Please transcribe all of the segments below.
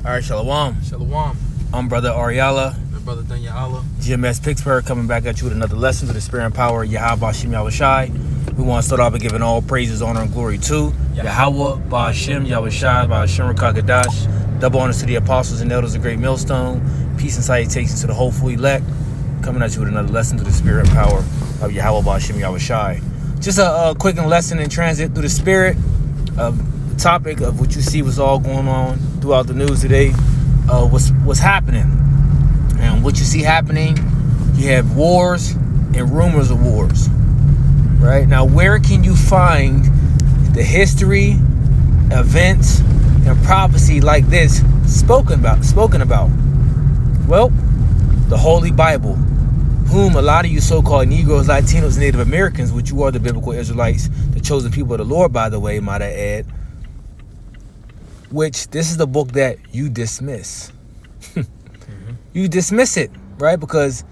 All right, Shalom. Shalom. I'm Brother Ariala. And Brother Danyala. GMS Pittsburgh coming back at you with another lesson to the Spirit and Power of Yahweh Ba'Shem Yahushai. We want to start off by giving all praises, honor, and glory to Yahweh Ba'Shem Yahushai Ba'Shem Rakakadash. Double honors to the apostles and elders of Great Millstone. Peace and salutations to the hopeful elect. Coming at you with another lesson to the Spirit and Power of Yahweh Ba'Shem Yahushai. Just a quick lesson in transit through the Spirit. The topic of what you see was all going on throughout the news today. What's happening, and what you see happening, you have wars and rumors of wars. Right now, where can you find the history, events, and prophecy like this spoken about? Well, the Holy Bible, whom a lot of you so-called Negroes, Latinos, Native Americans, which you are the biblical Israelites, the chosen people of the Lord, by the way, might I add, which this is the book that you dismiss. You dismiss it, right? Because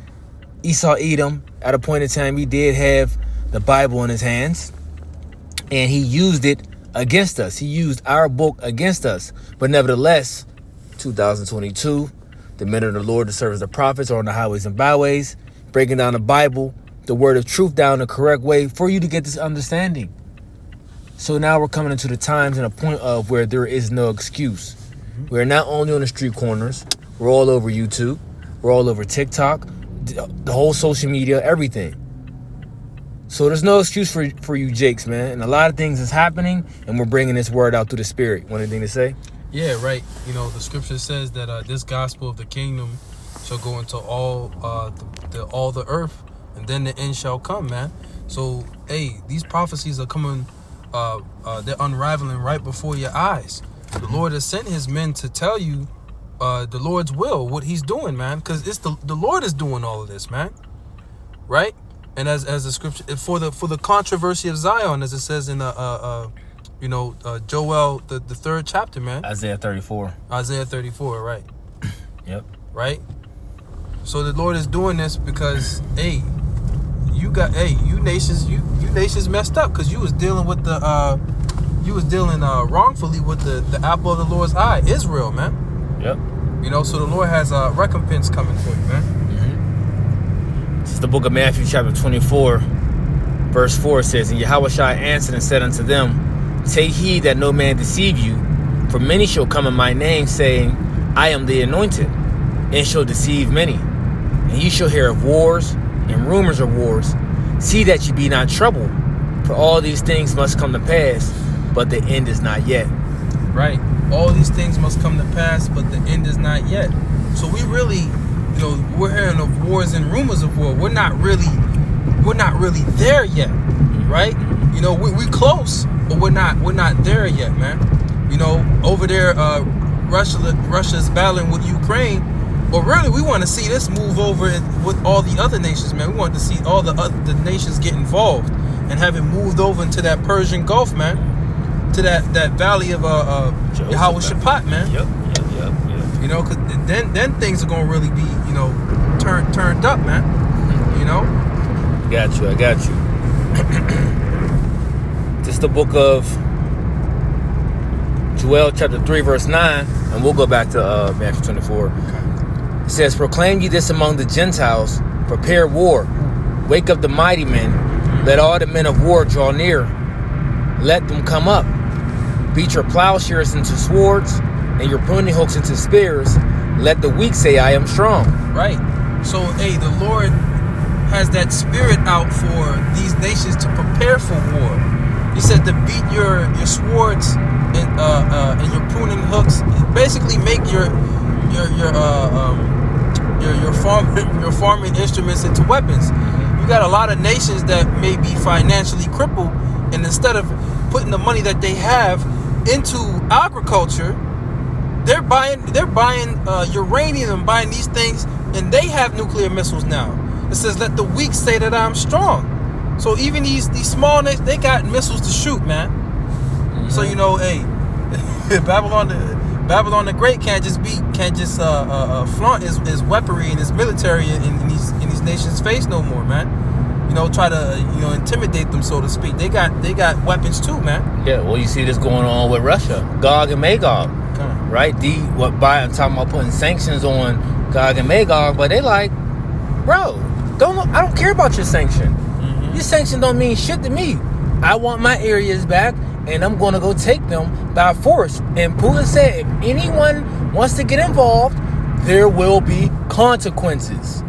Esau Edom, at a point in time, he did have the Bible in his hands, and he used it against us. He used our book against us. But nevertheless, 2022, the men of the Lord to serve as the prophets are on the highways and byways, breaking down the Bible, the word of truth, down the correct way for you to get this understanding. So now we're coming into the times and a point of where there is no excuse. We're not only on the street corners, we're all over YouTube, we're all over TikTok, the whole social media, everything. So there's no excuse for you jakes, man. And a lot of things is happening, and we're bringing this word out through the Spirit. Want anything to say? Yeah, right. You know, the scripture says that this gospel of the kingdom shall go into all the earth, and then the end shall come, man. So, hey, these prophecies are coming. They're unraveling right before your eyes. The Lord has sent his men to tell you the Lord's will, what he's doing, man, because it's the Lord is doing all of this, man, right? And as the scripture for the controversy of Zion, as it says in Joel the third chapter, man. Isaiah 34, right? Yep. Right. So the Lord is doing this because you nations messed up because you was dealing with wrongfully with the apple of the Lord's eye, Israel, man. Yep. You know, so the Lord has a recompense coming for you, man. This is the book of Matthew, chapter 24, verse 4. It says, And Yahushua answered and said unto them, Take heed that no man deceive you, for many shall come in my name, saying, I am the anointed, and shall deceive many. And ye shall hear of wars and rumors of wars. See that ye be not troubled, for all these things must come to pass, but the end is not yet. Right. All these things must come to pass, but the end is not yet. So we really, we're hearing of wars and rumors of war. We're not really there yet, right? You know, we close, but we're not there yet, man. You know, over there, Russia's battling with Ukraine. But really, we want to see this move over with all the other nations, man. We want to see all the nations get involved and have it moved over into that Persian Gulf, man. To that valley of Yahweh Shaphat, man. Yep. You know, because then things are gonna really be, turned up, man. You know. I got you. This is the book of Joel, chapter 3, verse 9, and we'll go back to Matthew 24. Okay. It says, Proclaim ye this among the Gentiles, prepare war, wake up the mighty men, let all the men of war draw near, let them come up. Beat your plowshares into swords and your pruning hooks into spears. Let the weak say, I am strong. Right. So, the Lord has that spirit out for these nations to prepare for war. He said to beat your swords and your pruning hooks. Basically, make your farming instruments into weapons. You got a lot of nations that may be financially crippled, and instead of putting the money that they have into agriculture, they're buying uranium and buying these things, and they have nuclear missiles now. It says, let the weak say that I'm strong. So even these small nations, they got missiles to shoot, man. So Babylon the Great can't just flaunt his weaponry and his military in these nations' face no more, man. Try to intimidate them, so to speak. They got weapons too, man. Yeah, well, you see this going on with Russia, Gog and Magog. Okay. right? I'm talking about putting sanctions on Gog and Magog, but they like, bro, I don't care about your sanction. Your sanction don't mean shit to me. I want my areas back, and I'm going to go take them by force. And Putin said, if anyone wants to get involved, there will be consequences.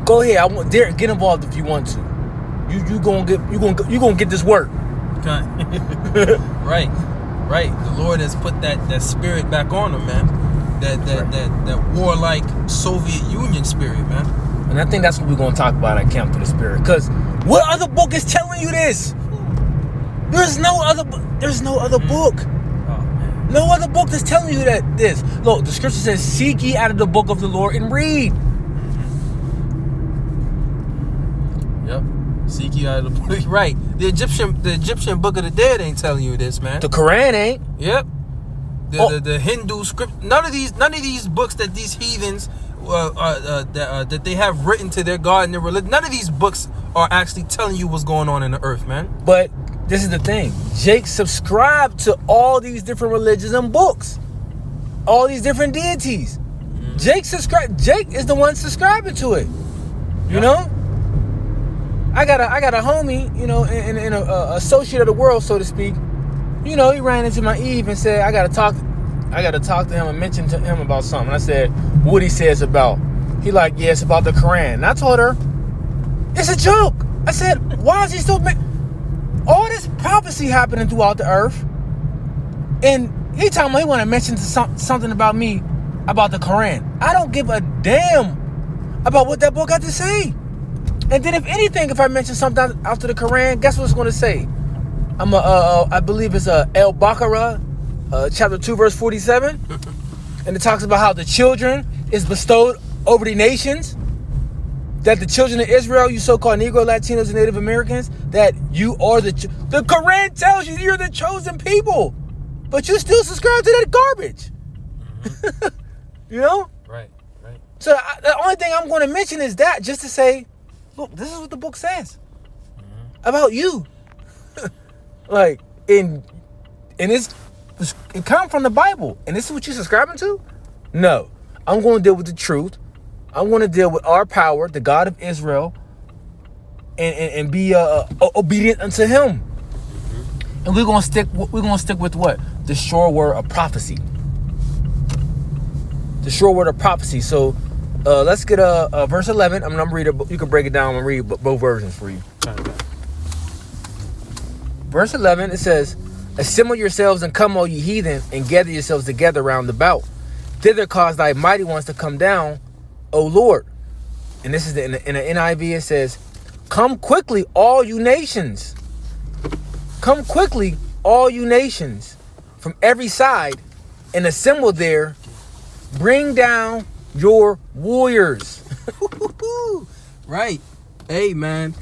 Go ahead, Derek, get involved if you want to. You gonna get this work. Right. The Lord has put that spirit back on them, man. That warlike Soviet Union spirit, man. And I think that's what we're gonna talk about at Camp to the Spirit. Because what other book is telling you this? There's no other book. Oh, man. No other book that's telling you this. Look, the scripture says, seek ye out of the book of the Lord and read. Yep. Seek ye out of the book. Right. The Egyptian book of the dead ain't telling you this, man. The Quran ain't. Yep. The Hindu script. None of these books that these heathens that they have written to their God and their religion. None of these books are actually telling you what's going on in the earth, man. But this is the thing. Jake subscribed to all these different religions and books. All these different deities. Jake is the one subscribing to it. You know? I got a homie, you know, in a associate of the world, so to speak. You know, he ran into my Eve and said, I gotta talk to him and mention to him about something. I said, what he says about. He like, yeah, it's about the Quran. And I told her, it's a joke. I said, why is he still all this prophecy happening throughout the earth? And he told me he want to mention something about me, about the Quran. I don't give a damn about what that book got to say. And then if anything, if I mention something after the Quran, guess what it's going to say? I believe it's Al-Baqarah, chapter 2, verse 47. And it talks about how the children is bestowed over the nations. That the children of Israel, you so-called Negro, Latinos, and Native Americans, that you are the Quran tells you you're the chosen people. But you still subscribe to that garbage. You know? Right. So the only thing I'm going to mention is that, just to say, look, this is what the book says about you. Like, it comes from the Bible, and this is what you're subscribing to? No, I'm going to deal with the truth. I'm going to deal with our power, the God of Israel, and be obedient unto Him. And we're going to stick with what? The sure word of prophecy. The sure word of prophecy. So let's get verse 11. I'm going to read it. You can break it down and read both versions for you. Verse 11, it says, assemble yourselves and come, all ye heathen, and gather yourselves together round about. Thither cause thy mighty ones to come down, O Lord. And this is in the NIV, it says, come quickly, all you nations. Come quickly, all you nations, from every side, and assemble there. Bring down your warriors. Right. Hey, man.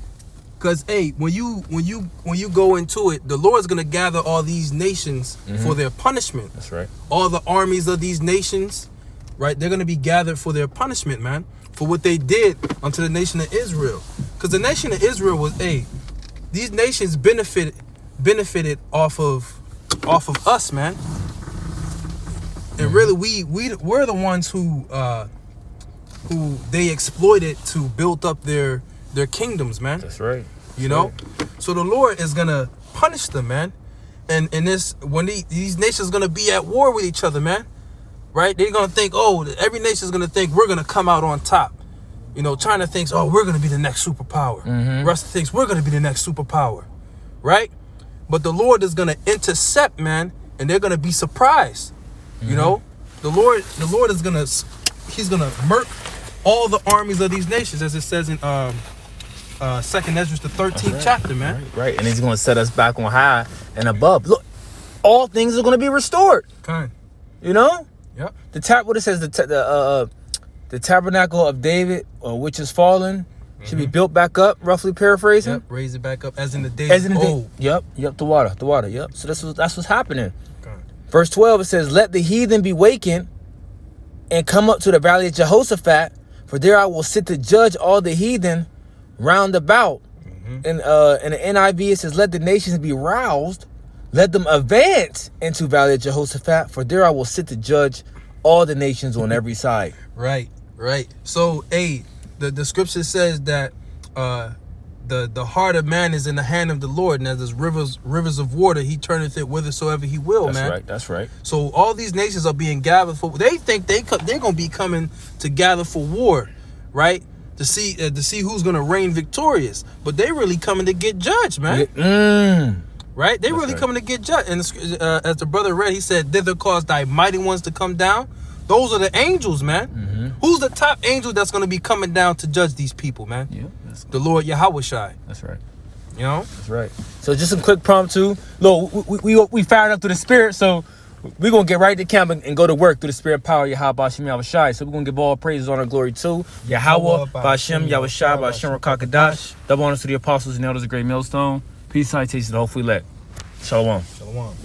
Because, hey, when you go into it, the Lord's going to gather all these nations for their punishment. That's right. All the armies of these nations, right? They're going to be gathered for their punishment, man, for what they did unto the nation of Israel. Because the nation of Israel was, these nations benefited off of us, man. And really, we're the ones who they exploited to build up their kingdoms, man. That's right. You know? So the Lord is gonna punish them, man. And when these nations are gonna be at war with each other, man. Right? They're gonna think, every nation's gonna think we're gonna come out on top. You know, China thinks, we're gonna be the next superpower. Russia thinks we're gonna be the next superpower. Right? But the Lord is gonna intercept, man, and they're gonna be surprised. You know? The Lord is he's gonna murk all the armies of these nations, as it says in 2nd Ezra, the 13th chapter, man. Right. And he's going to set us back on high and above. Look, all things are going to be restored. Okay. You know? Yep. What it says, the tabernacle of David, which is fallen, should be built back up, roughly paraphrasing. Yep. Raise it back up as in the days of old. Yep. The water. Yep. So that's what's happening. Okay. Verse 12, it says, let the heathen be wakened and come up to the valley of Jehoshaphat, for there I will sit to judge all the heathen round about. And in the NIV, it says, let the nations be roused. Let them advance into Valley of Jehoshaphat, for there I will sit to judge all the nations on every side. Right. So, the scripture says that the heart of man is in the hand of the Lord, and as there's rivers of water, he turneth it whithersoever he will, man. That's right. So all these nations are being gathered for. They think they're gonna be coming to gather for war, right? To see who's gonna reign victorious. But they really coming to get judged, man. Right? They really coming to get judged. And as the brother read, he said, "Thither cause thy mighty ones to come down." Those are the angels, man. Who's the top angel that's gonna be coming down to judge these people, man? Yeah, the Lord Yahushai. That's right. You know? That's right. So just some quick promptu. Look, we fired up through the spirit, so we're going to get right to camp and go to work through the spirit power of Yahweh Ba'Shem Yahushai. So we're going to give all praises, honor, and glory to Yahweh Ba'Shem Yahushai Ba'Shem Rakakadash. Double honors to the apostles and elders of Great Millstone. Peace, citation, hopefully let. Shalom. Shalom.